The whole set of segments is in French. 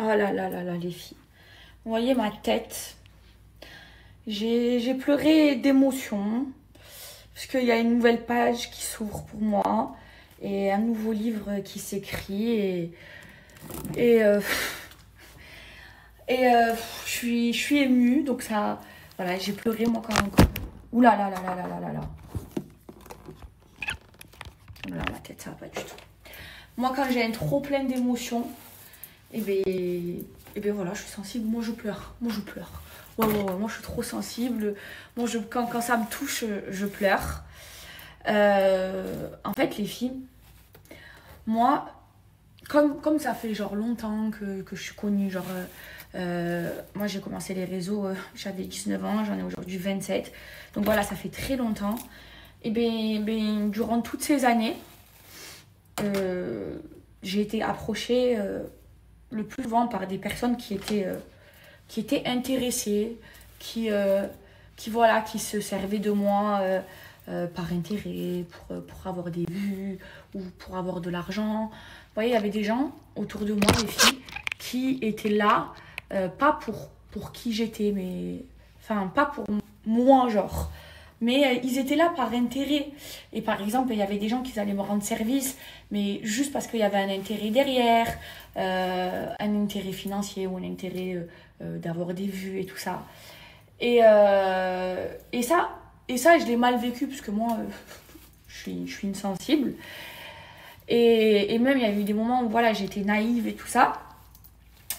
Oh là là là là, les filles. Vous voyez ma tête. J'ai pleuré d'émotion. Parce qu'il y a une nouvelle page qui s'ouvre pour moi. Et un nouveau livre qui s'écrit. Et, euh, je suis émue. Donc ça... Voilà, j'ai pleuré moi quand... Ouh là là là là là là là là. Là, ma tête, ça va pas du tout. Moi, quand j'ai un trop plein d'émotions, et ben voilà, je suis sensible. Moi, je pleure. Moi, je pleure. Ouais, ouais, ouais, moi, je suis trop sensible. Moi, quand ça me touche, je pleure. En fait, les filles, moi, comme ça fait genre longtemps que je suis connue, genre, moi, j'ai commencé les réseaux, j'avais 19 ans, j'en ai aujourd'hui 27. Donc voilà, ça fait très longtemps. Et ben durant toutes ces années, j'ai été approchée le plus souvent par des personnes qui étaient intéressées, voilà, qui se servaient de moi par intérêt, pour avoir des vues ou pour avoir de l'argent. Vous voyez, il y avait des gens autour de moi, les filles, qui étaient là, pas pour qui j'étais, mais... Enfin, pas pour moi, genre. Mais ils étaient là par intérêt. Et par exemple, il y avait des gens qui allaient me rendre service, mais juste parce qu'il y avait un intérêt derrière, un intérêt financier ou un intérêt d'avoir des vues et tout ça. Et, et ça, je l'ai mal vécu, parce que moi, je suis une sensible. Et même, il y a eu des moments où voilà, j'étais naïve et tout ça.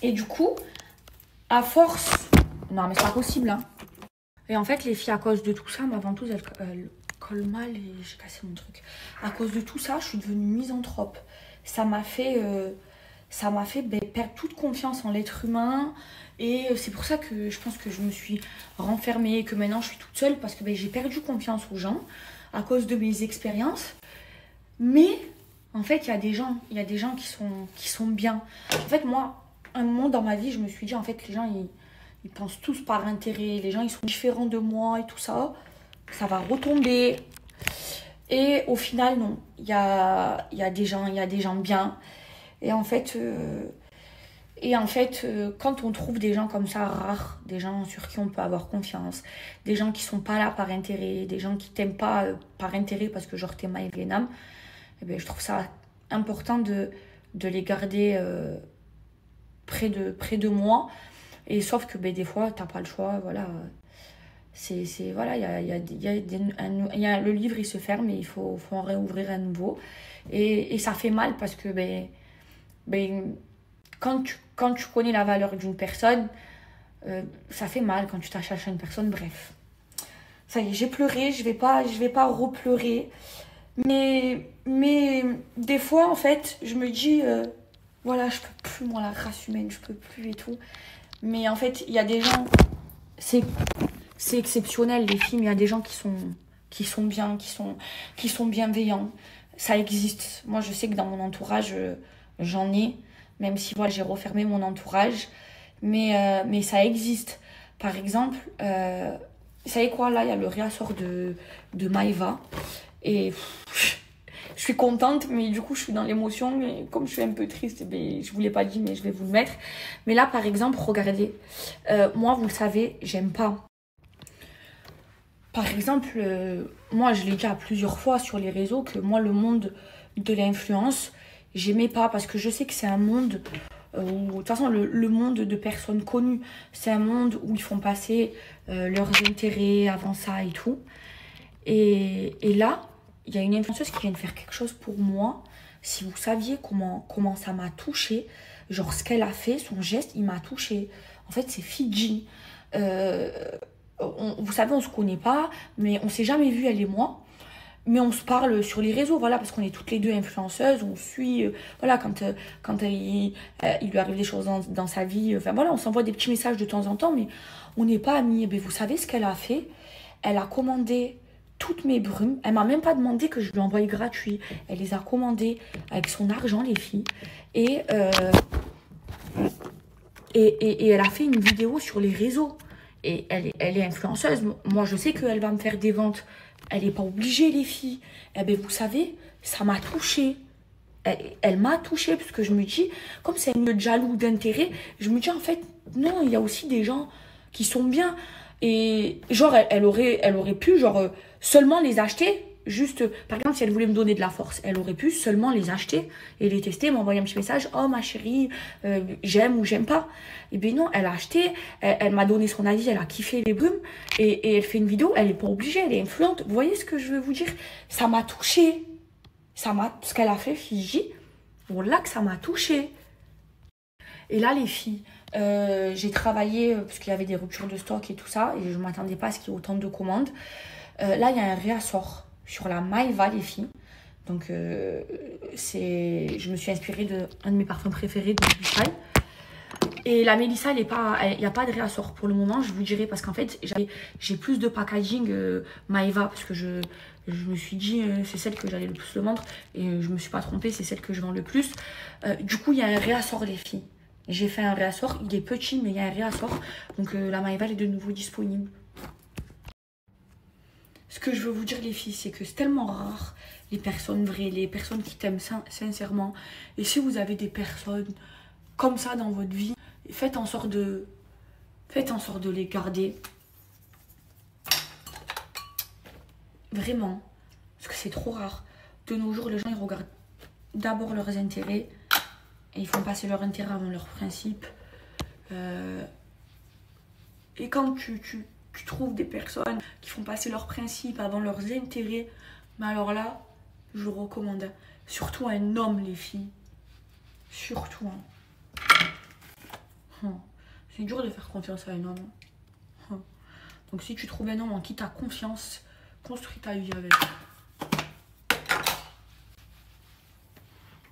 Et du coup, à force... Non, mais c'est pas possible, hein. Et en fait, les filles, à cause de tout ça, ma ventouse, elle colle mal et j'ai cassé mon truc. À cause de tout ça, je suis devenue misanthrope. Ça m'a fait perdre toute confiance en l'être humain. Et c'est pour ça que je pense que je me suis renfermée et que maintenant je suis toute seule, parce que j'ai perdu confiance aux gens à cause de mes expériences. Mais en fait, il y a des gens qui sont bien. En fait, moi, un moment dans ma vie, je me suis dit, en fait, les gens, ils pensent tous par intérêt, les gens ils sont différents de moi et tout ça, ça va retomber. Et au final, non, il y a des gens bien. Et en fait, quand on trouve des gens comme ça rares, des gens sur qui on peut avoir confiance, des gens qui sont pas là par intérêt, des gens qui t'aiment pas par intérêt parce que genre t'es Maë Vietnam, eh bien, je trouve ça important de les garder près de moi. Et sauf que des fois, t'as pas le choix, voilà. Voilà, le livre, il se ferme et il faut en réouvrir à nouveau. Et ça fait mal parce que quand tu connais la valeur d'une personne, ça fait mal quand tu t'attaches à une personne, bref. Ça y est, j'ai pleuré, je vais pas repleurer. Mais des fois, en fait, je me dis, voilà, je peux plus, moi, la race humaine, je peux plus et tout. Mais en fait, il y a des gens, c'est exceptionnel, les films, il y a des gens qui sont bien, qui sont bienveillants. Ça existe. Moi, je sais que dans mon entourage, j'en ai, même si voilà, j'ai refermé mon entourage. Mais ça existe. Par exemple, vous savez quoi, là, il y a le réassort de Maëva. Et je suis contente, mais du coup, je suis dans l'émotion. Mais comme je suis un peu triste, je vous l'ai pas dit, mais je vais vous le mettre. Mais là, par exemple, regardez. Moi, vous le savez, j'aime pas. Par exemple, moi, je l'ai dit à plusieurs fois sur les réseaux que moi, le monde de l'influence, j'aimais pas parce que je sais que c'est un monde où, de toute façon, le monde de personnes connues, c'est un monde où ils font passer leurs intérêts avant ça et tout. Et là, il y a une influenceuse qui vient de faire quelque chose pour moi. Si vous saviez comment ça m'a touchée, genre ce qu'elle a fait, son geste, il m'a touchée. En fait, c'est Fidji. Vous savez, on se connaît pas, mais on s'est jamais vu, elle et moi. Mais on se parle sur les réseaux, voilà, parce qu'on est toutes les deux influenceuses, on suit, voilà, quand il lui arrive des choses dans sa vie, enfin voilà, on s'envoie des petits messages de temps en temps, mais on n'est pas amis. Et vous savez ce qu'elle a fait? Elle a commandé toutes mes brumes. Elle m'a même pas demandé que je lui envoie gratuit. Elle les a commandées avec son argent, les filles. Et elle a fait une vidéo sur les réseaux. Et elle est influenceuse. Moi, je sais qu'elle va me faire des ventes. Elle n'est pas obligée, les filles. Eh bien, vous savez, ça m'a touchée. elle m'a touchée, parce que je me dis, comme c'est une jaloux d'intérêt, je me dis en fait, non, il y a aussi des gens qui sont bien. Et genre, elle aurait pu, genre, seulement les acheter. Juste, par exemple, si elle voulait me donner de la force, elle aurait pu seulement les acheter et les tester, m'envoyer un petit message. Oh ma chérie, j'aime ou j'aime pas. Et bien non, elle a acheté, elle m'a donné son avis, elle a kiffé les brumes et elle fait une vidéo, elle est pas obligée, elle est influente. Vous voyez ce que je veux vous dire? Ça m'a touchée. Ce qu'elle a fait, Fiji, voilà que ça m'a touchée. Et là, les filles, j'ai travaillé parce qu'il y avait des ruptures de stock et tout ça, et je ne m'attendais pas à ce qu'il y ait autant de commandes. Là, il y a un réassort sur la Maeva, les filles. Donc, je me suis inspirée d'un de mes parfums préférés, de Mélissa. Et la Mélissa, il n'y a pas de réassort pour le moment, je vous dirai, parce qu'en fait, j'ai plus de packaging Maeva, parce que je me suis dit, c'est celle que j'allais le plus le vendre, et je ne me suis pas trompée, c'est celle que je vends le plus. Du coup, il y a un réassort, les filles. J'ai fait un réassort, il est petit, mais il y a un réassort. Donc, la Maeva est de nouveau disponible. Ce que je veux vous dire, les filles, c'est que c'est tellement rare, les personnes vraies, les personnes qui t'aiment sincèrement. Et si vous avez des personnes comme ça dans votre vie, faites en sorte de les garder. Vraiment. Parce que c'est trop rare. De nos jours, les gens, ils regardent d'abord leurs intérêts. Et ils font passer leur intérêt avant leurs principes. Et quand tu trouves des personnes qui font passer leurs principes avant leurs intérêts, mais alors là, je recommande. Surtout un homme, les filles. Surtout. C'est dur de faire confiance à un homme. Donc si tu trouves un homme en qui tu as confiance, construis ta vie avec.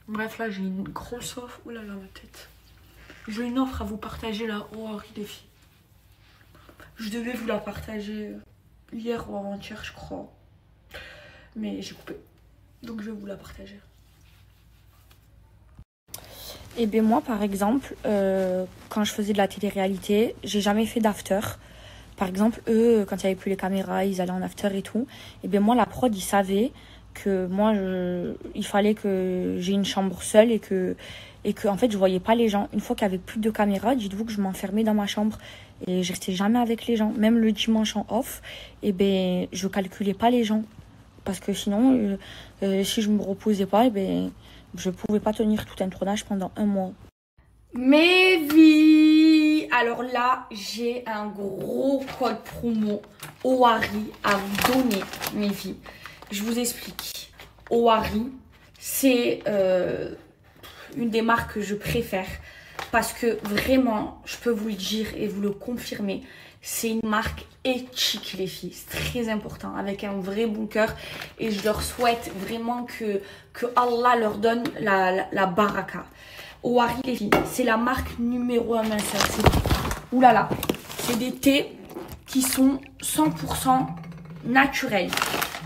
Bref, là j'ai une grosse offre. Oh là là, ma tête. J'ai une offre à vous partager là. Oh Harry, les filles. Je devais vous la partager hier ou avant-hier, je crois. Mais j'ai coupé. Donc je vais vous la partager. Et bien moi, par exemple, quand je faisais de la télé-réalité, j'ai jamais fait d'after. Par exemple, eux, quand il n'y avait plus les caméras, ils allaient en after et tout. Et bien moi, la prod, ils savaient que moi, il fallait que j'ai une chambre seule et que en fait, je voyais pas les gens. Une fois qu'il n'y avait plus de caméras, dites-vous que je m'enfermais dans ma chambre. Et je restais jamais avec les gens. Même le dimanche en off, et ben je calculais pas les gens. Parce que sinon, si je me reposais pas, et ben je pouvais pas tenir tout un tournage pendant un mois. Mes vies! Alors là, j'ai un gros code promo Ohari à vous donner, mes vies. Je vous explique. Ohari, c'est une des marques que je préfère. Parce que vraiment, je peux vous le dire et vous le confirmer, c'est une marque éthique, les filles. C'est très important, avec un vrai bon cœur. Et je leur souhaite vraiment que Allah leur donne la baraka. Ohari, les filles, c'est la marque numéro 1 minceur. Ouh là là, c'est des thés qui sont 100% naturels.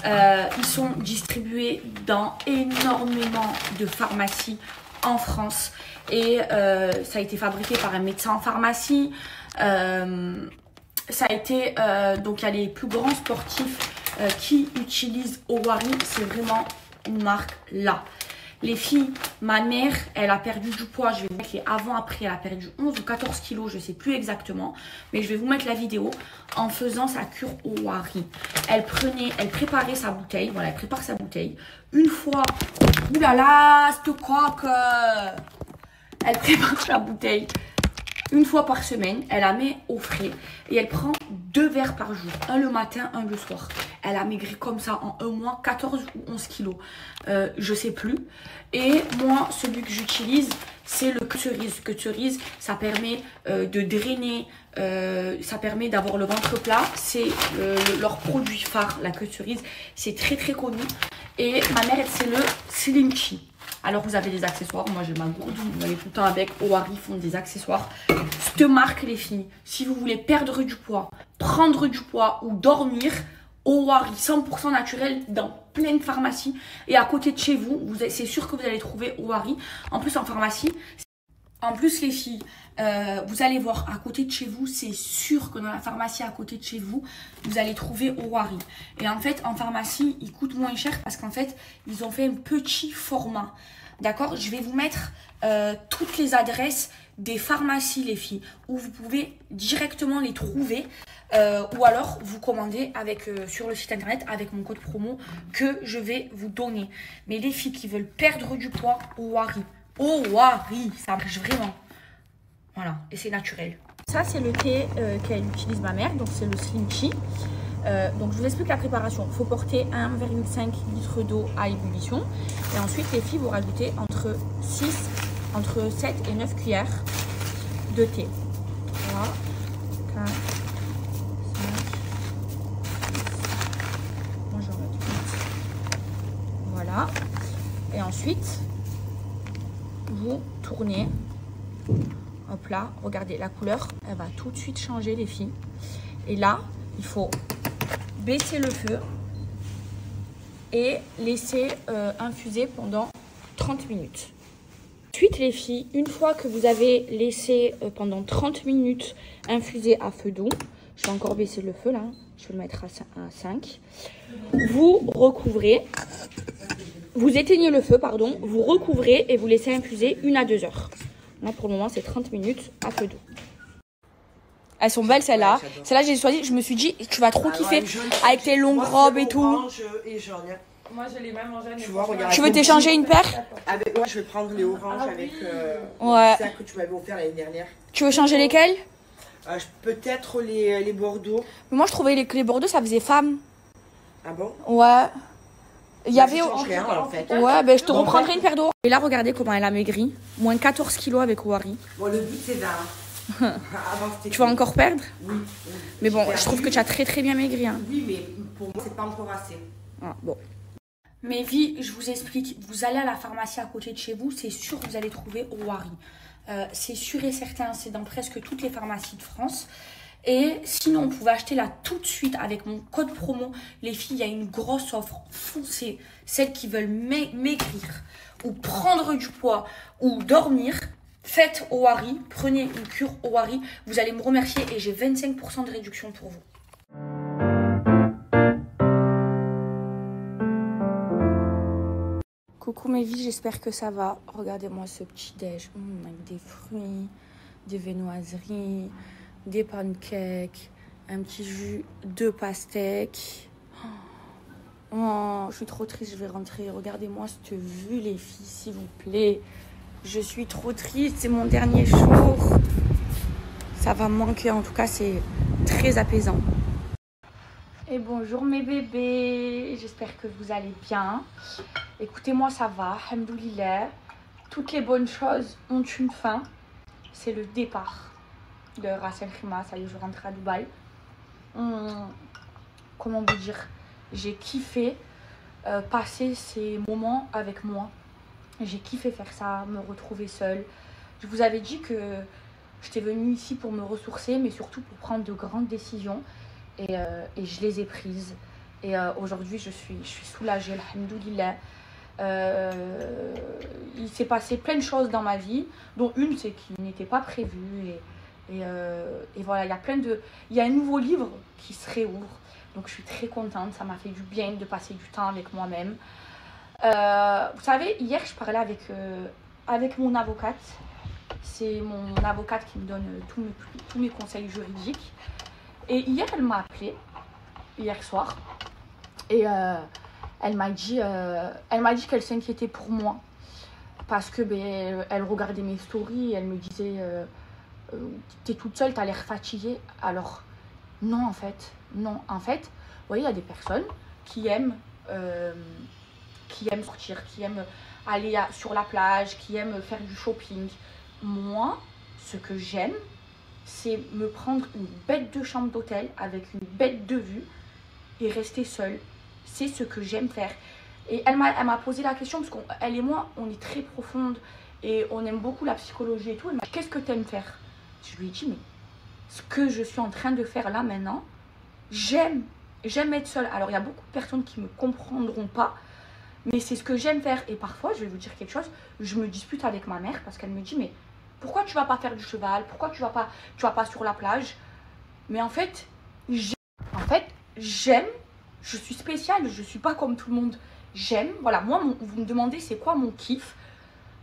Ils sont distribués dans énormément de pharmacies en France. Et ça a été fabriqué par un médecin en pharmacie. Ça a été donc il y a les plus grands sportifs qui utilisent Ohari. C'est vraiment une marque là. Les filles, ma mère, elle a perdu du poids. Je vais vous mettre les avant-après. Elle a perdu 11 ou 14 kilos, je ne sais plus exactement. Mais je vais vous mettre la vidéo en faisant sa cure Ohari. Elle préparait sa bouteille. Voilà, elle prépare sa bouteille. Une fois, oulala, cette coque. Elle prépare sa bouteille une fois par semaine. Elle la met au frais. Et elle prend 2 verres par jour. Un le matin, un le soir. Elle a maigri comme ça en un mois 14 ou 11 kilos. Je sais plus. Et moi, celui que j'utilise, c'est le queue de cerise. Queue de cerise, ça permet de drainer. Ça permet d'avoir le ventre plat. C'est leur produit phare, la queue de cerise. C'est très très connu. Et ma mère, c'est le Slim Tea. Alors vous avez des accessoires, moi j'ai ma gourde, vous allez tout le temps avec. Ohari font des accessoires. Cette marque, les filles, si vous voulez perdre du poids, prendre du poids ou dormir, Ohari 100% naturel dans plein de pharmacies. Et à côté de chez vous, c'est sûr que vous allez trouver Ohari. En plus en pharmacie, en plus les filles, vous allez voir à côté de chez vous, c'est sûr que dans la pharmacie à côté de chez vous, vous allez trouver Ohari. Et en fait en pharmacie, ils coûtent moins cher parce qu'en fait, ils ont fait un petit format. d'accord, je vais vous mettre toutes les adresses des pharmacies, les filles, où vous pouvez directement les trouver. Ou alors vous commandez sur le site internet avec mon code promo que je vais vous donner. Mais les filles qui veulent perdre du poids, Owari, ça marche vraiment. Voilà, et c'est naturel. Ça, c'est le thé qu'elle utilise ma mère, donc c'est le Slim Tea. Donc je vous explique la préparation. Il faut porter 1,5 litre d'eau à ébullition. Et ensuite, les filles, vous rajoutez entre 7 et 9 cuillères de thé. 3, 4, 5, 6. Moi, j'en mets 8. Voilà. Et ensuite, vous tournez. Hop là, regardez, la couleur, elle va tout de suite changer, les filles. Et là, il faut baisser le feu et laisser infuser pendant 30 minutes. Ensuite, les filles, une fois que vous avez laissé pendant 30 minutes infuser à feu doux, je vais encore baisser le feu là, je vais le mettre à 5. Vous recouvrez, vous éteignez le feu, pardon, vous recouvrez et vous laissez infuser 1 à 2 heures. Là, pour le moment, c'est 30 minutes à feu doux. Elles sont belles, celles-là. Ouais, celles-là, j'ai choisi. Je me suis dit, tu vas trop kiffer avec tes longues robes et tout. Et jaune. Moi, je les mêmes en jaune. Tu vois, regarde. Tu veux t'échanger une paire? Avec moi, je vais prendre les oranges avec ouais. ça que tu m'avais offert l'année dernière. Tu veux changer lesquelles? Peut-être les Bordeaux. Mais moi, je trouvais que les Bordeaux, ça faisait femme. Ah bon? Ouais. Il y avait. Rien, en fait. Ouais, ben je te reprendrai une paire d'eau. Et là, regardez comment elle a maigri. Moins 14 kilos avec Owari. Bon, le but, c'est là. Tu vas encore perdre? Oui. Mais bon, je trouve que tu as très très bien maigri. Hein. Oui, mais pour moi, c'est pas encore assez. Ah, bon. Mes vies, je vous explique. Vous allez à la pharmacie à côté de chez vous, c'est sûr que vous allez trouver Owari. C'est sûr et certain, c'est dans presque toutes les pharmacies de France. Et sinon, vous pouvez acheter là tout de suite avec mon code promo. Les filles, il y a une grosse offre. Foncez. Celles qui veulent maigrir ou prendre du poids ou dormir, faites Owari. Prenez une cure Owari. Vous allez me remercier et j'ai 25% de réduction pour vous. Coucou mes vies, j'espère que ça va. Regardez-moi ce petit déj avec des fruits, des viennoiseries, des pancakes, un petit jus de pastèque. Oh, je suis trop triste, je vais rentrer. Regardez-moi cette vue, les filles, s'il vous plaît. Je suis trop triste, c'est mon dernier jour. Ça va me manquer, en tout cas, c'est très apaisant. Et bonjour mes bébés, j'espère que vous allez bien. Écoutez-moi, ça va, alhamdoulilah. Toutes les bonnes choses ont une fin. C'est le départ de Ras El Khaimah. Ça y est, je rentre à Dubaï. Comment vous dire, j'ai kiffé passer ces moments avec moi. J'ai kiffé faire ça, me retrouver seule. Je vous avais dit que j'étais venue ici pour me ressourcer, mais surtout pour prendre de grandes décisions. Et je les ai prises. Et aujourd'hui, je suis soulagée, alhamdoulilah. Il s'est passé plein de choses dans ma vie, dont une, c'est qui n'était pas prévue. Et voilà, il y a un nouveau livre qui se réouvre. Donc je suis très contente, ça m'a fait du bien de passer du temps avec moi-même. Vous savez, hier, je parlais avec mon avocate. C'est mon avocate qui me donne tous mes conseils juridiques. Et hier, elle m'a appelée, hier soir, et elle m'a dit qu'elle s'inquiétait pour moi. Parce que elle regardait mes stories et elle me disait t'es toute seule, t'as l'air fatiguée. Alors, non, en fait. Non, en fait, vous voyez, il y a des personnes qui aiment sortir, qui aiment aller sur la plage, qui aiment faire du shopping. Moi, ce que j'aime, c'est me prendre une bête de chambre d'hôtel avec une bête de vue et rester seule. C'est ce que j'aime faire. Et elle m'a posé la question, parce qu'elle et moi, on est très profondes et on aime beaucoup la psychologie et tout. Elle m'a dit, qu'est-ce que tu aimes faire? Je lui ai dit, mais ce que je suis en train de faire là maintenant, j'aime être seule. Alors, il y a beaucoup de personnes qui ne me comprendront pas, mais c'est ce que j'aime faire. Et parfois, je vais vous dire quelque chose, je me dispute avec ma mère parce qu'elle me dit, mais pourquoi tu vas pas faire du cheval? Pourquoi tu vas pas sur la plage? Mais en fait, j'aime, je suis spéciale, je suis pas comme tout le monde. J'aime, voilà, moi, vous me demandez c'est quoi mon kiff?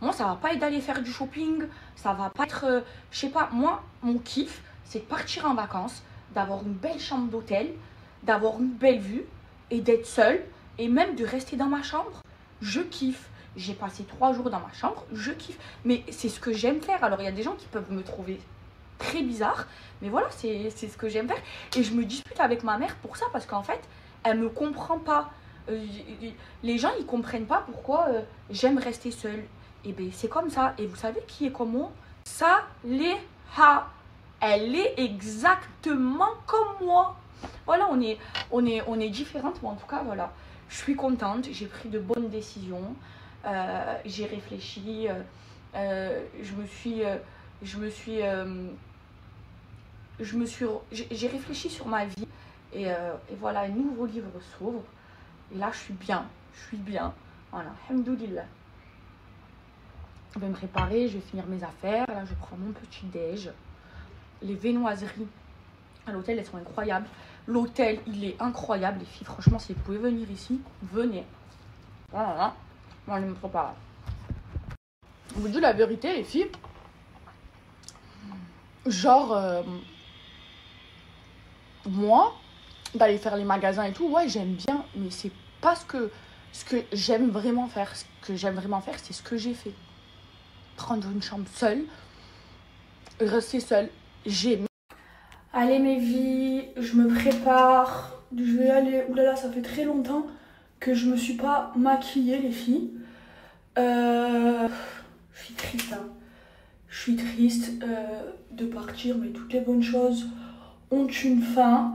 Moi, ça va pas être d'aller faire du shopping. Ça va pas être... je sais pas, moi, mon kiff, c'est de partir en vacances, d'avoir une belle chambre d'hôtel, d'avoir une belle vue et d'être seule. Et même de rester dans ma chambre. Je kiffe. J'ai passé 3 jours dans ma chambre. Je kiffe. Mais c'est ce que j'aime faire. Alors, il y a des gens qui peuvent me trouver très bizarre. Mais voilà, c'est ce que j'aime faire. Et je me dispute avec ma mère pour ça. Parce qu'en fait, elle me comprend pas. Les gens, ils comprennent pas pourquoi j'aime rester seule. Et bien, c'est comme ça. Et vous savez qui est comme moi? Saleha. Elle est exactement comme moi. Voilà, on est différentes. Mais en tout cas, voilà. Je suis contente. J'ai pris de bonnes décisions. J'ai réfléchi. J'ai réfléchi sur ma vie. Et voilà, un nouveau livre s'ouvre. Et là, je suis bien. Je suis bien. Voilà, alhamdoulilah. Je vais me préparer, je vais finir mes affaires. Là, je prends mon petit déj. Les viennoiseries à l'hôtel, elles sont incroyables. L'hôtel, il est incroyable, les filles. Franchement, si vous pouvez venir ici, venez. Voilà. Moi, je me prépare. Je vous dis la vérité, les filles. Genre, moi, d'aller faire les magasins et tout, ouais, j'aime bien. Mais c'est pas ce que j'aime vraiment faire. Ce que j'aime vraiment faire, c'est ce que j'ai fait. Prendre une chambre seule, rester seule. J'aime. Allez mes vies, je me prépare. Je vais aller. Oulala, ça fait très longtemps que je me suis pas maquillée, les filles. Je suis triste, hein. Je suis triste de partir, mais toutes les bonnes choses ont une fin.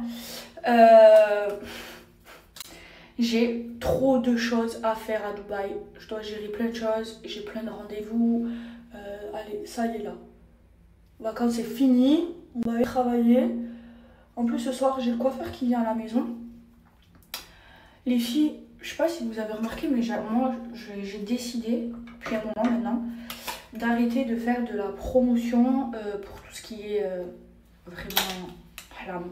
J'ai trop de choses à faire à Dubaï. Je dois gérer plein de choses. J'ai plein de rendez-vous. Allez, ça y est là. Vacances c'est fini. On va aller travailler. En plus ce soir j'ai le coiffeur qui vient à la maison. Les filles, je sais pas si vous avez remarqué, mais moi j'ai décidé depuis un moment maintenant d'arrêter de faire de la promotion pour tout ce qui est vraiment haram.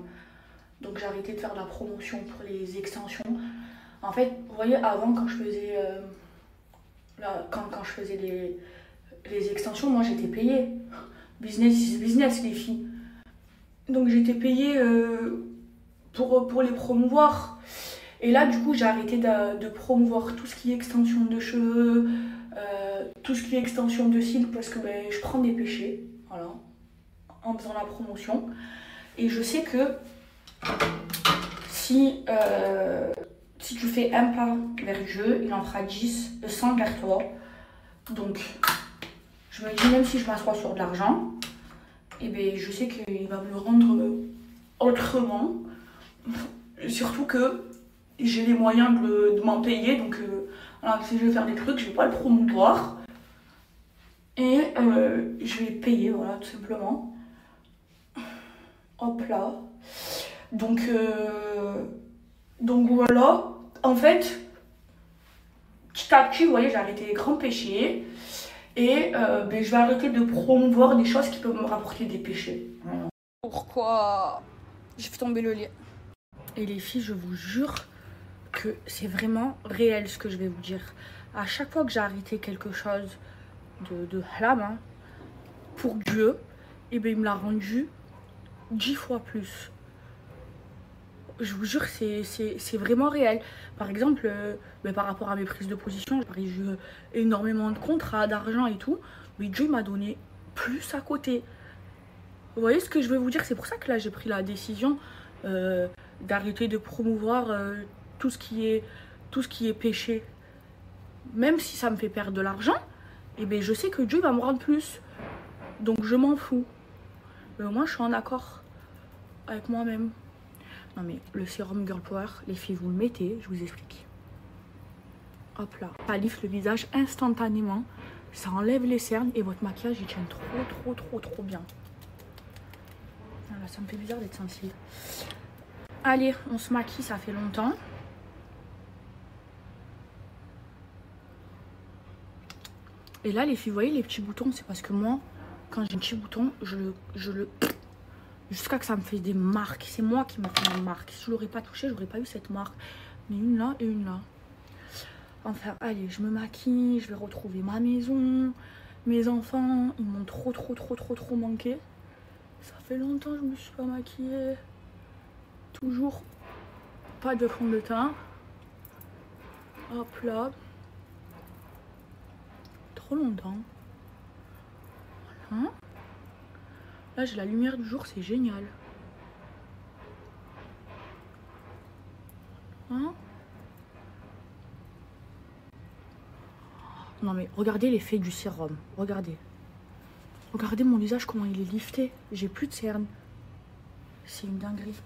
Donc j'ai arrêté de faire de la promotion pour les extensions. En fait, vous voyez, avant quand je faisais quand je faisais les extensions, moi j'étais payée. Business is business, les filles. Donc j'étais payée pour les promouvoir. Et là, du coup, j'ai arrêté de promouvoir tout ce qui est extension de cheveux, tout ce qui est extension de cils, parce que je prends des péchés, voilà, en faisant la promotion. Et je sais que si tu fais un pas vers le jeu, il en fera 10, 100 vers toi. Donc, je me dis, même si je m'assois sur de l'argent, et ben, je sais qu'il va me le rendre autrement. Surtout que j'ai les moyens de m'en payer. Donc, voilà, si je vais faire des trucs, je vais pas le promouvoir. Et je vais payer, voilà, tout simplement. Hop là. Donc voilà. En fait, petit à petit, vous voyez, j'ai arrêté les grands péchés. Et je vais arrêter de promouvoir des choses qui peuvent me rapporter des péchés. Voilà. Pourquoi j'ai fait tomber le lait? Et les filles, je vous jure que c'est vraiment réel ce que je vais vous dire. À chaque fois que j'ai arrêté quelque chose de haram, hein, pour Dieu, et il me l'a rendu 10 fois plus. Je vous jure, c'est vraiment réel. Par exemple, par rapport à mes prises de position, j'ai eu énormément de contrats, d'argent et tout. Mais Dieu m'a donné plus à côté. Vous voyez ce que je veux vous dire? C'est pour ça que là, j'ai pris la décision d'arrêter de promouvoir tout ce qui est péché. Même si ça me fait perdre de l'argent, je sais que Dieu va me rendre plus. Donc, je m'en fous. Mais au moins, je suis en accord avec moi-même. Non mais le sérum Girl Power, les filles, vous le mettez, je vous explique. Hop là, ça liffe le visage instantanément, ça enlève les cernes et votre maquillage il tient trop bien. Voilà, ça me fait bizarre d'être sensible. Allez, on se maquille, ça fait longtemps. Et là les filles, vous voyez les petits boutons, c'est parce que moi, quand j'ai un petit bouton, je le jusqu'à que ça me fait des marques. C'est moi qui m'a fait des marques. Si je l'aurais pas touché, j'aurais pas eu cette marque. Mais une là et une là. Enfin, allez, je me maquille, je vais retrouver ma maison. Mes enfants, ils m'ont trop manqué. Ça fait longtemps que je me suis pas maquillée. Toujours pas de fond de teint. Hop là. Trop longtemps. Voilà. Là, j'ai la lumière du jour, c'est génial. Hein? Non mais regardez l'effet du sérum. Regardez. Regardez mon visage, comment il est lifté. J'ai plus de cernes. C'est une dinguerie.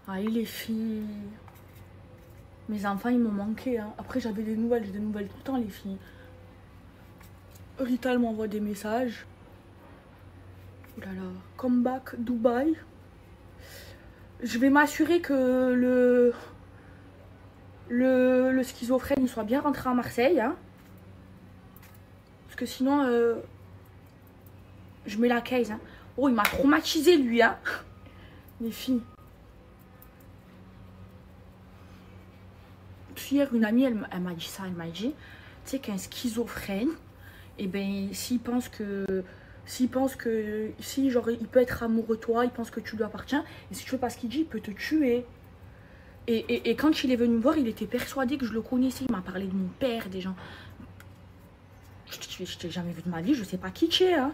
Ah, et les filles. Mes enfants, ils m'ont manqué. Hein. Après, j'avais des nouvelles. J'ai des nouvelles tout le temps, les filles. Rital m'envoie des messages. Oh là là. Comeback Dubaï. Je vais m'assurer que le schizophrène il soit bien rentré à Marseille. Hein. Parce que sinon, je mets la case. Hein. Oh, il m'a traumatisé, lui. Hein. Les filles. Hier, une amie, elle m'a dit ça. Elle m'a dit, tu sais qu'un schizophrène, et ben, s'il pense que si genre il peut être amoureux de toi, il pense que tu lui appartiens, et si tu fais pas ce qu'il dit, il peut te tuer. Et quand il est venu me voir, il était persuadé que je le connaissais. Il m'a parlé de mon père, des gens. Je t'ai jamais vu de ma vie, je sais pas qui tu es. Hein.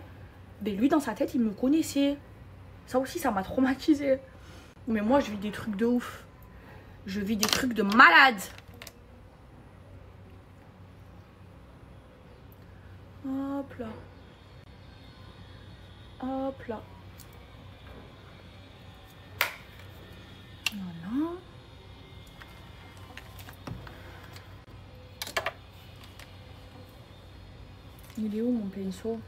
Mais lui, dans sa tête, il me connaissait. Ça aussi, ça m'a traumatisé. Mais moi, je vis des trucs de ouf. Je vis des trucs de malade. Hop là. Hop là. Voilà. Il est où mon pinceau?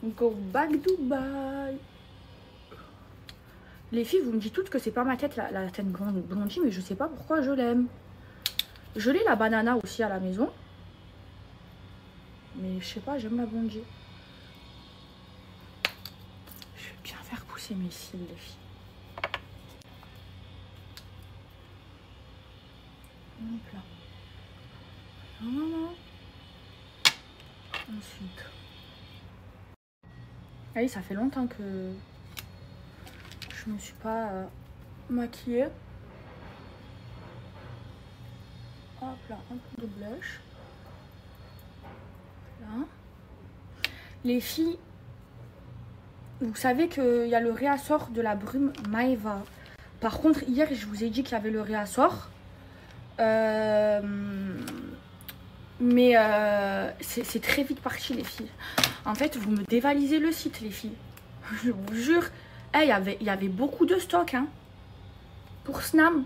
Go back Dubaï. Les filles, vous me dites toutes que c'est pas ma tête, la tête blondie, mais je sais pas pourquoi je l'aime. Je l'ai la banana aussi à la maison. Mais je sais pas, j'aime la blondie. Je vais bien faire pousser mes cils, les filles. Hop là. Voilà. Ensuite. Allez, ça fait longtemps que je me suis pas maquillée. Hop là, un peu de blush. Là. Les filles, vous savez qu'il y a le réassort de la brume Maeva. Par contre, hier, je vous ai dit qu'il y avait le réassort. Mais c'est très vite parti, les filles. En fait, vous me dévalisez le site, les filles. Je vous jure. Il y avait beaucoup de stock hein, pour Snam.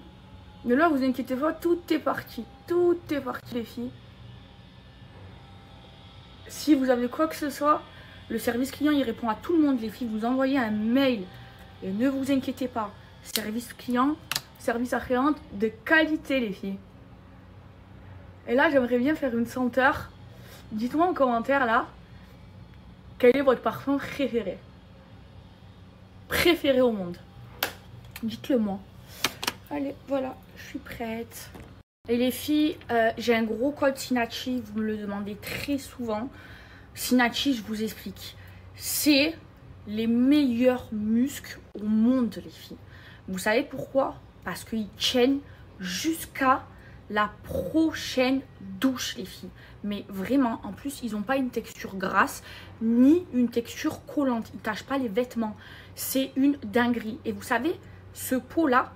Mais là, vous inquiétez pas, tout est parti. Tout est parti, les filles. Si vous avez quoi que ce soit, le service client, il répond à tout le monde, les filles. Vous envoyez un mail. Et ne vous inquiétez pas. Service client, service après-vente de qualité, les filles. Et là, j'aimerais bien faire une senteur. Dites-moi en commentaire, là, quel est votre parfum préféré? Préféré au monde. Dites-le moi. Allez, voilà, je suis prête. Et les filles, j'ai un gros code Sinachi. Vous me le demandez très souvent. Sinachi, je vous explique. C'est les meilleurs muscles au monde, les filles. Vous savez pourquoi? Parce qu'ils tiennent jusqu'à la prochaine douche, les filles. Mais vraiment, en plus, ils n'ont pas une texture grasse ni une texture collante. Ils ne tachent pas les vêtements. C'est une dinguerie. Et vous savez, ce pot-là,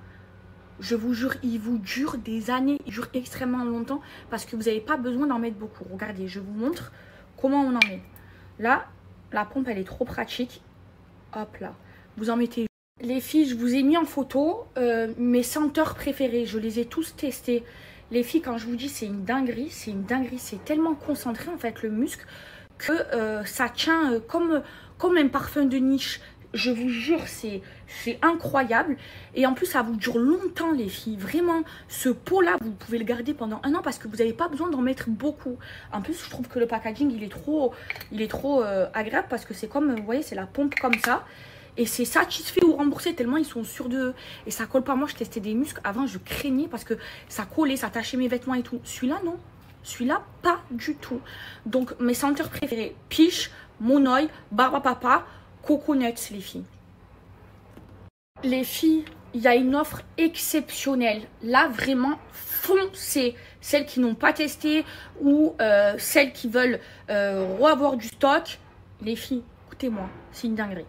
je vous jure, il vous dure des années. Il dure extrêmement longtemps parce que vous n'avez pas besoin d'en mettre beaucoup. Regardez, je vous montre comment on en met. Là, la pompe, elle est trop pratique. Hop là. Vous en mettez. Les filles, je vous ai mis en photo mes senteurs préférées. Je les ai tous testées. Les filles, quand je vous dis c'est une dinguerie, c'est une dinguerie. C'est tellement concentré en fait le muscle que ça tient comme un parfum de niche. Je vous jure, c'est incroyable. Et en plus, ça vous dure longtemps, les filles. Vraiment, ce pot-là, vous pouvez le garder pendant un an parce que vous n'avez pas besoin d'en mettre beaucoup. En plus, je trouve que le packaging, il est trop agréable parce que c'est comme, vous voyez, c'est la pompe comme ça. Et c'est satisfait ou remboursé tellement ils sont sûrs d'eux. Et ça colle pas. Moi, je testais des muscles. Avant, je craignais parce que ça collait, ça tachait mes vêtements et tout. Celui-là, non. Celui-là, pas du tout. Donc, mes senteurs préférées. Piche, Monoï, Barba Papa, Coconuts, les filles. Les filles, il y a une offre exceptionnelle. Là, vraiment, foncez. Celles qui n'ont pas testé ou celles qui veulent reavoir du stock. Les filles, écoutez-moi, c'est une dinguerie.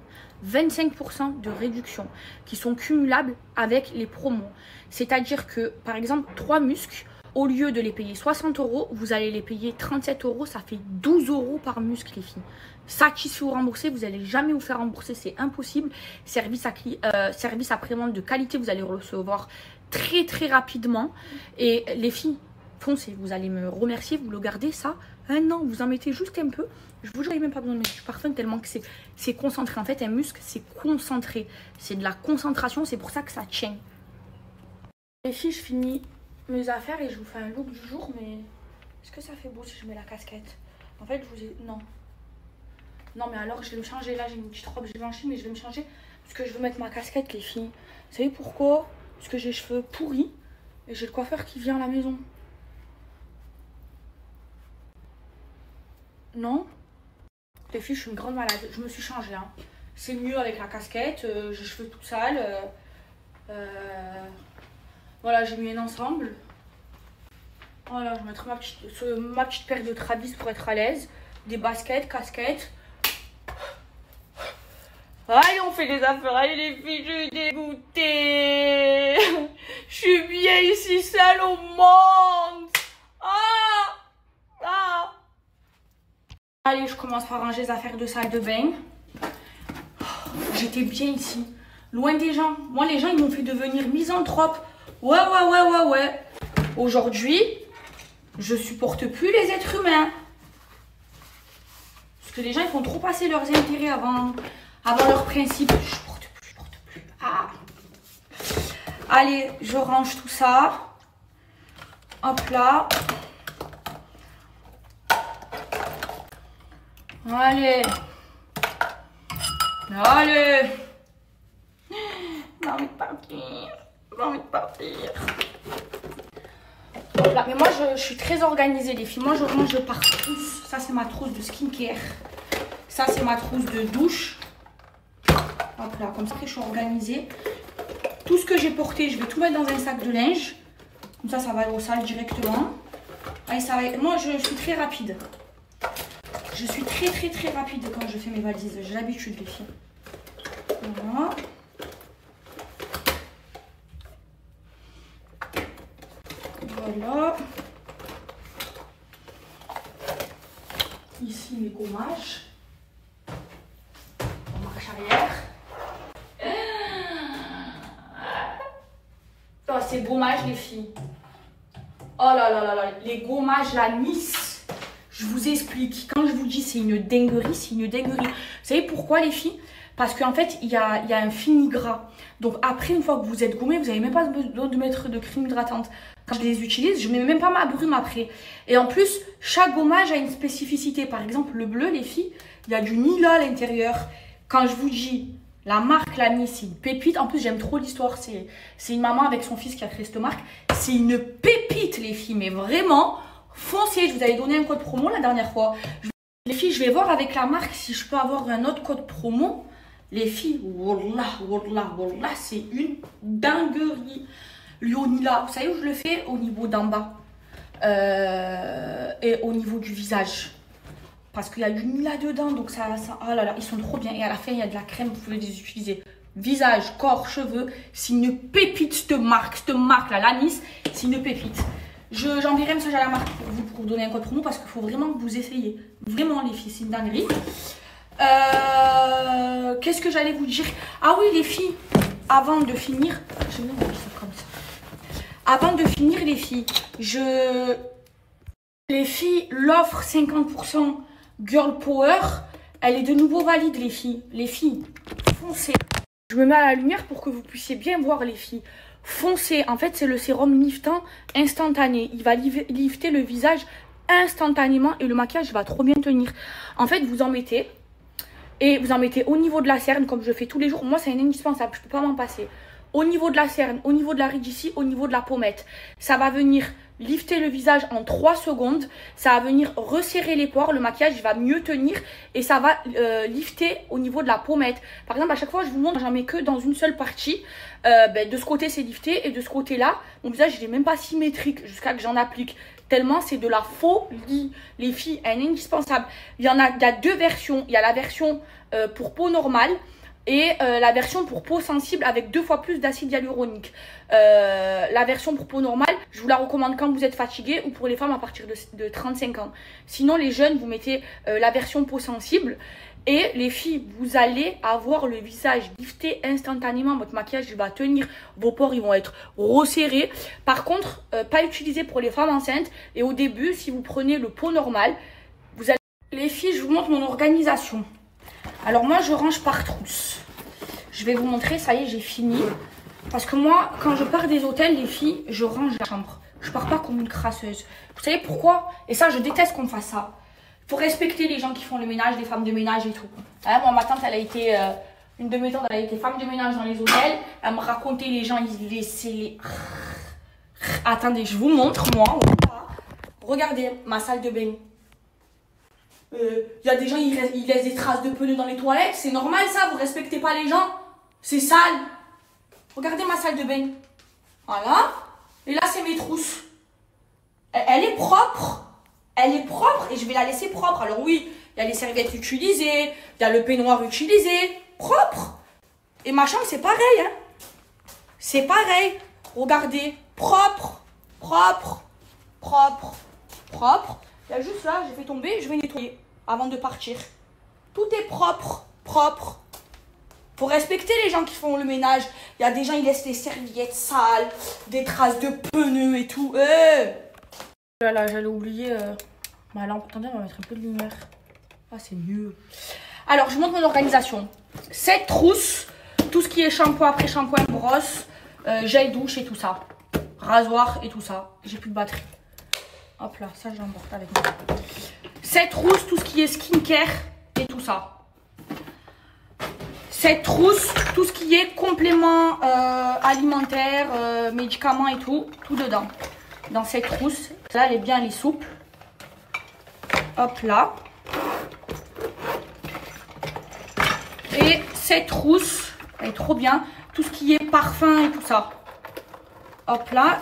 25% de réduction qui sont cumulables avec les promos. C'est-à-dire que, par exemple, 3 muscles, au lieu de les payer 60 €, vous allez les payer 37 €. Ça fait 12 € par muscle, les filles. Satisfait ou remboursé, vous n'allez jamais vous faire rembourser, c'est impossible. Service après-vente de qualité, vous allez le recevoir très très rapidement. Et les filles, foncez, vous allez me remercier, vous le gardez ça un an, vous en mettez juste un peu. Je vous jure, il n'y a même pas besoin de mettre du parfum tellement que c'est concentré. En fait, un muscle, c'est concentré. C'est de la concentration, c'est pour ça que ça tient. Les filles, je finis mes affaires et je vous fais un look du jour, mais est-ce que ça fait beau si je mets la casquette? En fait, je vous ai... Non. Non, mais alors, je vais me changer. Là, j'ai une petite robe, j'ai blanchi, mais je vais me changer parce que je veux mettre ma casquette, les filles. Vous savez pourquoi? Parce que j'ai les cheveux pourris et j'ai le coiffeur qui vient à la maison. Non? Les filles, je suis une grande malade. Je me suis changée. Hein. C'est mieux avec la casquette. J'ai les cheveux tout sales. Voilà, j'ai mis un ensemble. Voilà, je mettrai ma petite paire de Travis pour être à l'aise. Des baskets, casquettes. Allez, on fait les affaires. Allez, les filles, je suis dégoûtée. Je suis bien ici, seule au monde. Allez, je commence par ranger les affaires de salle de bain. J'étais bien ici, loin des gens. Moi, les gens, ils m'ont fait devenir misanthrope. Ouais. Aujourd'hui, je supporte plus les êtres humains. Parce que les gens, ils font trop passer leurs intérêts avant leurs principes. Je supporte plus. Ah. Allez, je range tout ça. Hop là. Allez. J'ai envie de partir. Voilà. Mais moi, je suis très organisée, les filles. Moi, je range par trousse. Ça, c'est ma trousse de skincare. Ça, c'est ma trousse de douche. Hop là, comme ça, je suis organisée. Tout ce que j'ai porté, je vais tout mettre dans un sac de linge. Comme ça, ça va aller au sale directement. Allez, ça va. Moi, je suis très rapide. Je suis très rapide quand je fais mes valises. J'ai l'habitude, les filles. Voilà. Voilà. Ici, mes gommages. En marche arrière. Oh, ces gommages, les filles. Oh là. Les gommages, la Nice. Je vous explique. Quand je vous dis c'est une dinguerie, c'est une dinguerie. Vous savez pourquoi, les filles? Parce qu'en fait, il y a un fini gras. Donc après, une fois que vous êtes gommé, vous n'avez même pas besoin de mettre de crème hydratante. Quand je les utilise, je ne mets même pas ma brume après. Et en plus, chaque gommage a une spécificité. Par exemple, le bleu, les filles, il y a du Nila à l'intérieur. Quand je vous dis, la marque Lamy, c'est une pépite. En plus, j'aime trop l'histoire. C'est une maman avec son fils qui a créé cette marque. C'est une pépite, les filles. Mais vraiment, foncez. Je vous avais donné un code promo la dernière fois. Les filles, je vais voir avec la marque si je peux avoir un autre code promo. Les filles, wallah, c'est une dinguerie. Lionila, vous savez où je le fais? Au niveau d'en bas. Et au niveau du visage. Parce qu'il y a du Nila dedans. Donc ça, oh là là, ils sont trop bien. Et à la fin, il y a de la crème, vous pouvez les utiliser. Visage, corps, cheveux. C'est une pépite, cette marque là, Lanis, c'est une pépite. J'enverrai un message à la marque pour vous donner un code promo parce qu'il faut vraiment que vous essayiez. Vraiment, les filles, c'est une dinguerie. Qu'est-ce que j'allais vous dire? Ah oui, les filles, avant de finir, je vais mettre ça comme ça. Avant de finir, les filles, les filles, l'offre 50% Girl Power, elle est de nouveau valide, les filles. Les filles, foncez. Je me mets à la lumière pour que vous puissiez bien voir, les filles. Foncez. En fait, c'est le sérum liftant instantané. Il va lifter le visage instantanément et le maquillage va trop bien tenir. En fait, vous en mettez. Et vous en mettez au niveau de la cerne, comme je fais tous les jours. Moi, c'est un indispensable, je ne peux pas m'en passer. Au niveau de la cerne, au niveau de la ride ici, au niveau de la pommette. Ça va venir lifter le visage en 3 secondes. Ça va venir resserrer les pores. Le maquillage va mieux tenir. Et ça va lifter au niveau de la pommette. Par exemple, à chaque fois, je vous montre, j'en mets que dans une seule partie. De ce côté, c'est lifté. Et de ce côté-là, mon visage, il n'est même pas symétrique jusqu'à que j'en applique. Tellement c'est de la folie. Les filles, un indispensable. Il y a 2 versions. Il y a la version pour peau normale et la version pour peau sensible avec 2 fois plus d'acide hyaluronique. La version pour peau normale, je vous la recommande quand vous êtes fatigué ou pour les femmes à partir de 35 ans. Sinon, les jeunes, vous mettez la version peau sensible. Et les filles, vous allez avoir le visage lifté instantanément. Votre maquillage il va tenir, vos pores ils vont être resserrés. Par contre, pas utilisé pour les femmes enceintes. Et au début, si vous prenez le pot normal, vous allez... Les filles, je vous montre mon organisation. Alors moi, je range par trousse. Je vais vous montrer, ça y est, j'ai fini. Parce que moi, quand je pars des hôtels, les filles, je range la chambre. Je pars pas comme une crasseuse. Vous savez pourquoi? Et ça, je déteste qu'on fasse ça. Faut respecter les gens qui font le ménage, les femmes de ménage et tout. Hein, moi, ma tante, elle a été... une de mes tantes, elle a été femme de ménage dans les hôtels. Elle me racontait les gens, ils laissaient les... Attendez, je vous montre, moi. Regardez ma salle de bain. Y a des gens, ils laissent des traces de pneus dans les toilettes. C'est normal, ça. Vous respectez pas les gens. C'est sale. Regardez ma salle de bain. Voilà. Et là, c'est mes trousses. Elle est propre. Elle est propre et je vais la laisser propre. Alors oui, il y a les serviettes utilisées, il y a le peignoir utilisé, propre. Et ma chambre, c'est pareil. Hein. C'est pareil. Regardez, propre, propre, propre, propre. Il y a juste là, j'ai fait tomber, je vais nettoyer avant de partir. Tout est propre, propre. Faut respecter les gens qui font le ménage. Il y a des gens, ils laissent les serviettes sales, des traces de pneus et tout. Là, j'allais oublier ma lampe. Attendez, on va mettre un peu de lumière. Ah, c'est mieux. Alors, je montre mon organisation. 7 trousses. Tout ce qui est shampoing après shampoing, brosse, gel douche et tout ça. Rasoir et tout ça. J'ai plus de batterie. Hop là, ça, je l'emporte avec moi. 7 trousses, tout ce qui est skincare et tout ça. 7 trousses, tout ce qui est compléments alimentaires, médicaments et tout. Tout dedans. Dans cette trousse. Là, elle est bien, elle est souple. Hop là. Et cette trousse, elle est trop bien. Tout ce qui est parfum et tout ça. Hop là.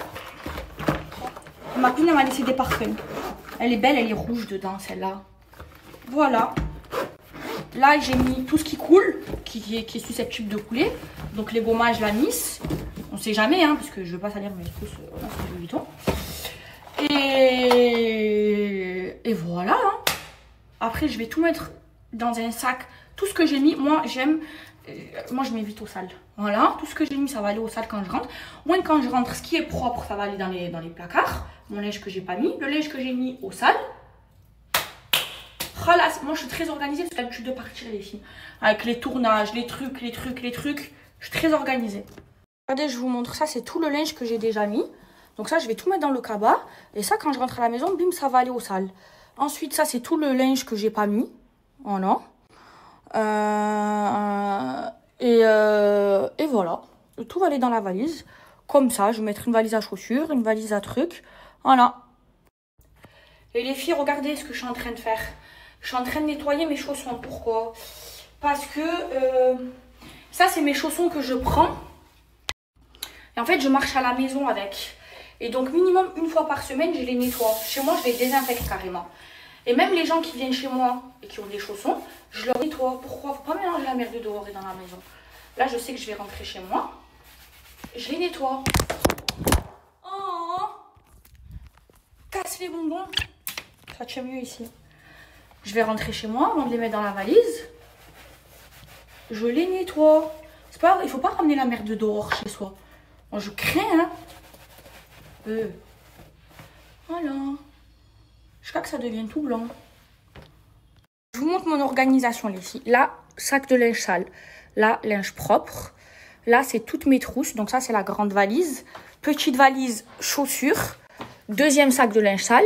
Ma copine, elle m'a laissé des parfums. Elle est belle, elle est rouge dedans, celle-là. Voilà. Là, j'ai mis tout ce qui coule, qui est susceptible de couler. Donc, les gommages, la Nice. On sait jamais, hein, parce que je ne veux pas salir mes trousses. Là, c'est du Vuitton. Et voilà. Hein. Après, je vais tout mettre dans un sac. Tout ce que j'ai mis, moi, j'aime... moi, je mets vite au sale. Voilà. Tout ce que j'ai mis, ça va aller au sale quand je rentre. Moi, quand je rentre, ce qui est propre, ça va aller dans les placards. Mon linge que j'ai pas mis. Le linge que j'ai mis au sale. Moi, je suis très organisée parce que j'ai l'habitude de partir, les filles. Avec les tournages, les trucs. Je suis très organisée. Regardez, je vous montre ça. C'est tout le linge que j'ai déjà mis. Donc ça, je vais tout mettre dans le cabas. Et ça, quand je rentre à la maison, bim, ça va aller au sale. Ensuite, ça, c'est tout le linge que j'ai pas mis. Voilà. Et voilà. Tout va aller dans la valise. Comme ça, je vais mettre une valise à chaussures, une valise à trucs. Voilà. Et les filles, regardez ce que je suis en train de faire. Je suis en train de nettoyer mes chaussons. Pourquoi? Parce que ça, c'est mes chaussons que je prends. Et en fait, je marche à la maison avec. Et donc, minimum une fois par semaine, je les nettoie. Chez moi, je les désinfecte carrément. Et même les gens qui viennent chez moi et qui ont des chaussons, je leur nettoie. Pourquoi? Faut pas mélanger la merde dehors et dans la maison. Là, je sais que je vais rentrer chez moi. Je les nettoie. Oh! Casse les bonbons. Ça tient mieux ici. Je vais rentrer chez moi avant de les mettre dans la valise. Je les nettoie. C'est pas, il faut pas ramener la merde dehors chez soi. Moi, je crains, hein. Voilà. Jusqu'à que ça devienne tout blanc. Je vous montre mon organisation, les filles. Là, sac de linge sale. Là, linge propre. Là, c'est toutes mes trousses. Donc ça, c'est la grande valise. Petite valise chaussures. Deuxième sac de linge sale.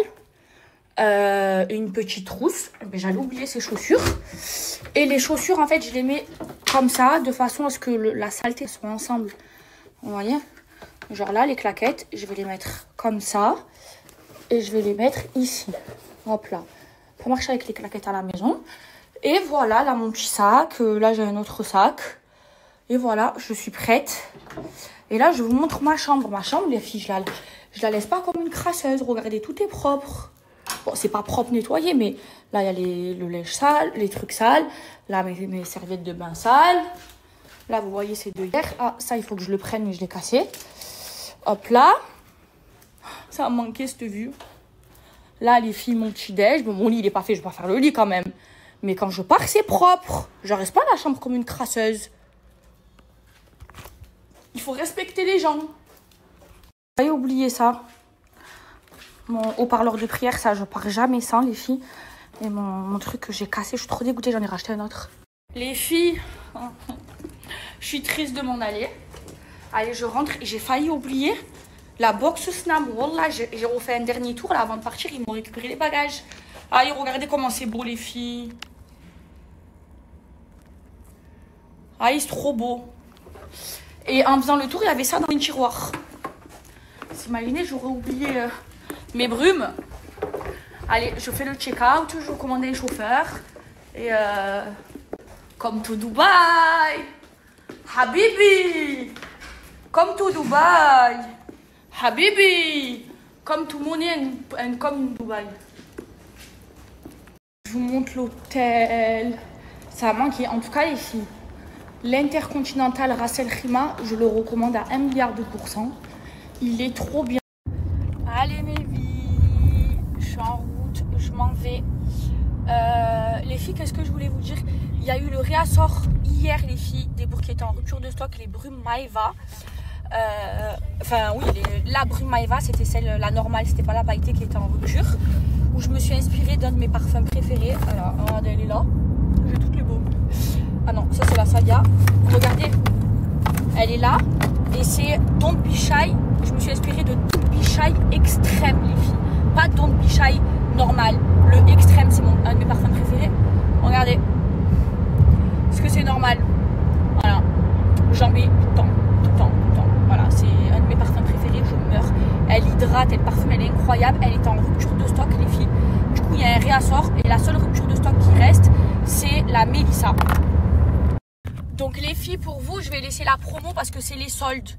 une petite trousse. J'allais oublier ces chaussures. Et les chaussures, en fait, je les mets comme ça, de façon à ce que la saleté soit ensemble. Vous voyez? Genre là, les claquettes, je vais les mettre comme ça. Et je vais les mettre ici. Hop là. Pour marcher avec les claquettes à la maison. Et voilà, là, mon petit sac. Là, j'ai un autre sac. Et voilà, je suis prête. Et là, je vous montre ma chambre. Ma chambre, les filles, je la laisse pas comme une crasseuse. Regardez, tout est propre. Bon, c'est pas propre nettoyé, mais là, il y a le linge sale, les trucs sales. Là, mes serviettes de bain sales. Là, vous voyez, c'est de hier. Ah, ça, il faut que je le prenne, mais je l'ai cassé. Hop là. Ça a manqué, cette vue. Là, les filles, mon petit déj. Bon, mon lit, il est pas fait, je vais pas faire le lit quand même. Mais quand je pars, c'est propre. Je reste pas la chambre comme une crasseuse. Il faut respecter les gens. Vous avez oublié ça. Mon haut-parleur de prière, ça, je pars jamais sans, les filles. Et mon truc que j'ai cassé, je suis trop dégoûtée, j'en ai racheté un autre. Les filles, je suis triste de m'en aller. Allez, je rentre et j'ai failli oublier la box Snam. Wallah, j'ai refait un dernier tour là avant de partir, ils m'ont récupéré les bagages. Allez, regardez comment c'est beau, les filles. Allez, c'est trop beau. Et en faisant le tour, il y avait ça dans une tiroir. Imaginez, j'aurais oublié mes brumes. Allez, je fais le check-out, je commande un chauffeur. Et comme to Dubaï. Habibi. Comme to Dubaï. Habibi. Comme to money and comme Dubaï. Je vous montre l'hôtel. Ça a manqué. En tout cas, les filles, l'Intercontinental Ras El Khaimah, je le recommande à 1 milliard de %. Il est trop bien. Allez mes vies, je suis en route, je m'en vais. Les filles, qu'est-ce que je voulais vous dire? Il y a eu le réassort hier, les filles, des bourgs qui étaient en rupture de stock, les brumes Maeva. Enfin oui, la brume Maeva, c'était celle, la normale, c'était pas la pailletée qui était en rupture. Où je me suis inspirée d'un de mes parfums préférés. Alors, regardez, elle est là. J'ai toutes les baumes. Ah non, ça c'est la Sadia. Regardez, elle est là. Et c'est Don't Be Shy. Je me suis inspirée de Don't Be Shy extrême, les filles. Pas Don't Be Shy normal. Le extrême, c'est un de mes parfums préférés. Regardez. Est-ce que c'est normal? Voilà. J'en mets tout le temps. Tout le temps, tout le temps. Voilà, c'est un de mes parfums préférés. Je meurs. Elle hydrate, elle parfume, elle est incroyable. Elle est en rupture de stock, les filles. Du coup, il y a un réassort. Et la seule rupture de stock qui reste, c'est la Mélissa. Donc les filles, pour vous, je vais laisser la promo parce que c'est les soldes.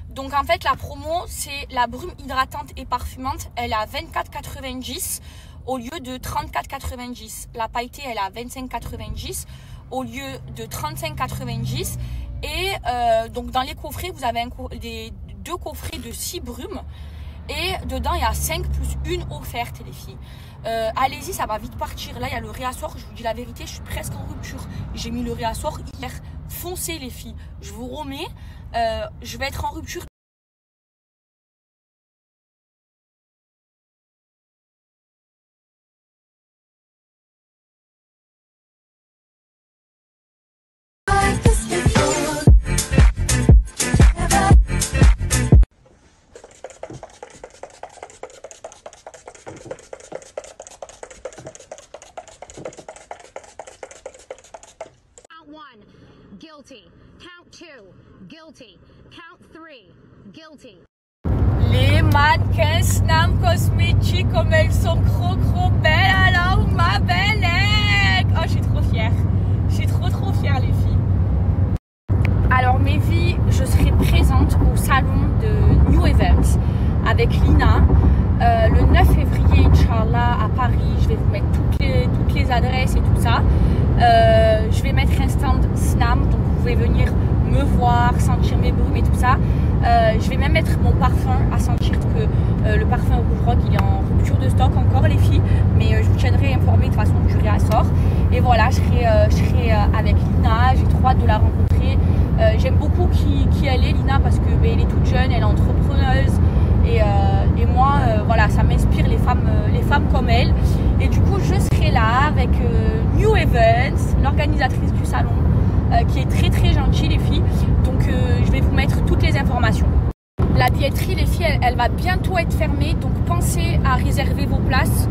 Donc en fait, la promo, c'est la brume hydratante et parfumante. Elle est à 24,90 au lieu de 34,90. La pailletée, elle est à 25,90 au lieu de 35,90. Et donc dans les coffrets, vous avez deux coffrets de 6 brumes. Et dedans, il y a 5 plus une offerte, les filles. Allez-y, ça va vite partir. Là, il y a le réassort. Je vous dis la vérité, je suis presque en rupture. J'ai mis le réassort hier. Foncez, les filles. Je vous remets. Je vais être en rupture. Guilty. Count 2. Guilty. Count 3. Guilty. Les mannequins Snam Cosmetics, comme elles sont trop belles. Alors ma belle. Oh, je suis trop fière. Je suis trop fière, les filles. Alors mes filles, je serai présente au salon de New Events avec Lina le 9 février, Inch'Allah, à Paris. Je vais vous mettre toutes les adresses et tout ça. Je vais mettre un stand Snam, donc vous pouvez venir me voir, sentir mes brumes et tout ça. Je vais même mettre mon parfum à sentir que le parfum Rouge Rock, il est en rupture de stock encore, les filles. Mais je vous tiendrai informée de toute façon du réassort. Et voilà, je serai avec Lina, j'ai trop hâte de la rencontrer. J'aime beaucoup qui elle est, Lina, parce que elle est toute jeune, elle est entrepreneuse. Et moi, voilà, ça m'inspire les femmes comme elle. Et du coup, je serai là avec New Events, l'organisatrice du salon, qui est très gentille, les filles. Donc, je vais vous mettre toutes les informations. La billetterie, les filles, elle va bientôt être fermée. Donc, pensez à réserver vos places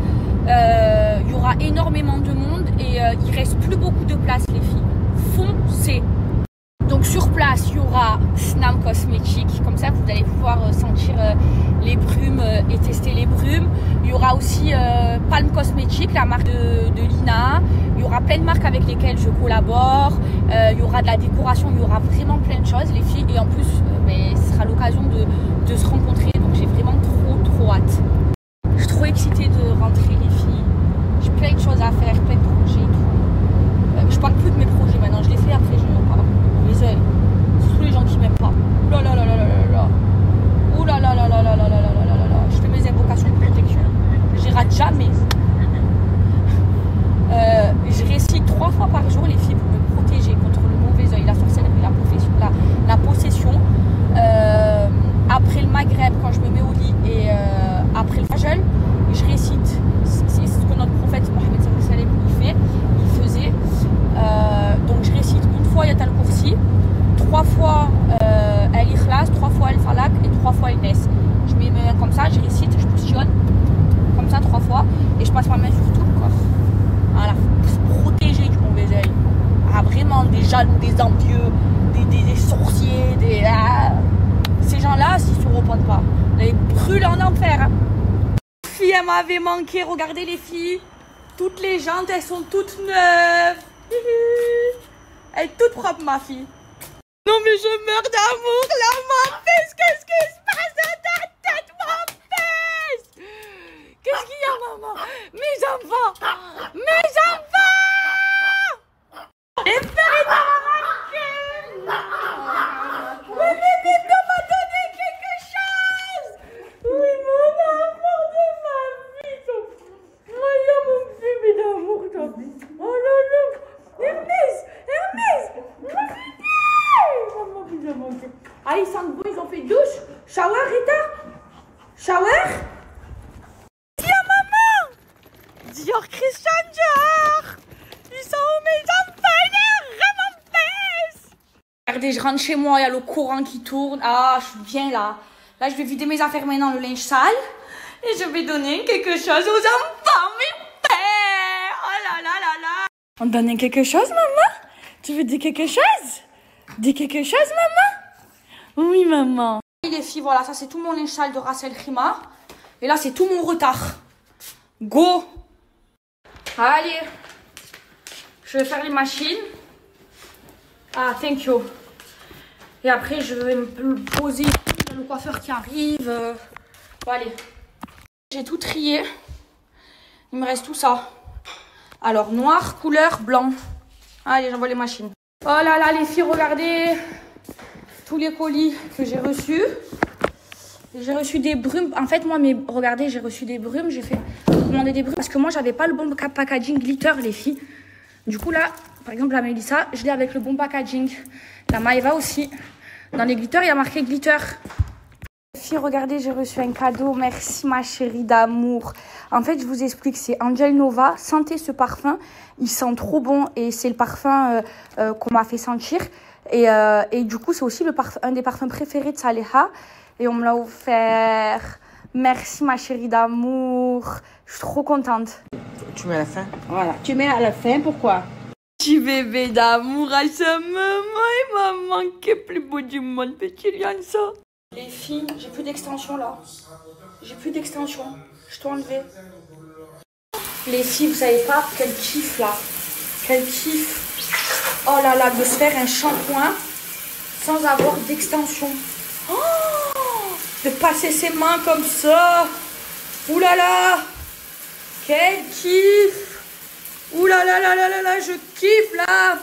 Il y aura énormément de monde et il reste plus beaucoup de place les filles. Foncez. Donc sur place, il y aura Snam Cosmétique, comme ça vous allez pouvoir sentir les brumes et tester les brumes. Il y aura aussi Palm Cosmétique, la marque de Lina. Il y aura plein de marques avec lesquelles je collabore. Il y aura de la décoration, il y aura vraiment plein de choses les filles. Et en plus, ce sera l'occasion de se rencontrer. Donc j'ai vraiment trop hâte. Je suis trop excitée de rentrer les filles. J'ai plein de choses à faire, plein de projets et tout. Je parle plus de mes projets maintenant, je les fais après, désolé. C'est tous les gens qui m'aiment pas. Ouh là là là là là là là. Ouh là là là là là là là là là là là. Je fais mes invocations de protection. Je rate jamais. Je récite 3 fois par jour les filles pour me protéger contre le mauvais œil, la sorcellerie, la possession. Après le Maghreb, quand je me mets au lit et après le Fajr, je récite. C'est ce que notre prophète Mohammed sallallahu alayhi wa sallam il faisait. Donc je récite une fois Yatal Kursi, 3 fois Al-Ikhlas, 3 fois Al-Falaq et 3 fois Al-Nas. Je mets mes mains comme ça, je récite, je positionne comme ça 3 fois et je passe ma main sur tout le corps. Voilà, pour se protéger du mauvais œil. Ah, vraiment des jaloux, des envieux, des sorciers, ces gens-là, s'ils se repentent pas, ils brûlent en enfer. Hein. Les filles, elles m'avaient manqué, regardez les filles. Toutes les jantes, elles sont toutes neuves. Elle est toute propre, ma fille. Non, mais je meurs d'amour, là, ma fesse. Qu'est-ce qui se passe dans ta tête, ma fesse? Qu'est-ce qu'il y a, maman? Mes enfants! Mes enfants! Les pères, ils m'ont arraché. Mais m'a donné quelque chose. Oui, mon amour de ma vie. Regarde mon bébé d'amour, toi. Oh là là. Hermès, maman, ah, ils sentent bon, ils ont fait douche. Shower, Rita? Shower? Dis à maman! Dior Christian Dior! Ils sont où mes enfants? Il est vraiment fesse! Regardez, je rentre chez moi, il y a le courant qui tourne. Ah, je suis bien là. Là, je vais vider mes affaires maintenant, le linge sale. Et je vais donner quelque chose aux enfants, mes pères! Oh là là là là! On donne quelque chose, maman? Tu veux dire quelque chose? Dis quelque chose, maman? Oui, maman. Les filles, voilà, ça c'est tout mon linge sale de Ras El Khyma. Et là, c'est tout mon retard. Go! Allez. Je vais faire les machines. Ah, thank you. Et après, je vais me poser. Il y a le coiffeur qui arrive. Bon, allez. J'ai tout trié. Il me reste tout ça. Alors, noir, couleur, blanc. Allez, j'envoie les machines. Oh là là, les filles, regardez tous les colis que j'ai reçus. J'ai reçu des brumes. En fait, moi, regardez, j'ai reçu des brumes. J'ai fait demander des brumes parce que moi, j'avais pas le bon packaging glitter, les filles. Du coup, là, par exemple, la Mélissa, je l'ai avec le bon packaging. La Maëva aussi. Dans les glitters, il y a marqué glitter. Filles, regardez, j'ai reçu un cadeau. Merci ma chérie d'amour. En fait, je vous explique, c'est Angel Nova. Sentez ce parfum, il sent trop bon et c'est le parfum qu'on m'a fait sentir. Et du coup, c'est aussi un des parfums préférés de Saleha. Et on me l'a offert. Merci ma chérie d'amour. Je suis trop contente. Tu mets à la fin? Voilà, tu mets à la fin, pourquoi? Petit bébé d'amour à sa maman. Il m'a manqué plus beau du monde, petit lien ça. Les filles, j'ai plus d'extension là. J'ai plus d'extension. Je t'ai enlevé. Les filles, vous savez pas quel kiff là. Quel kiff. Oh là là, de se faire un shampoing sans avoir d'extension. Oh, de passer ses mains comme ça. Ouh là là. Quel kiff. Ouh là là là là là là, je kiffe là.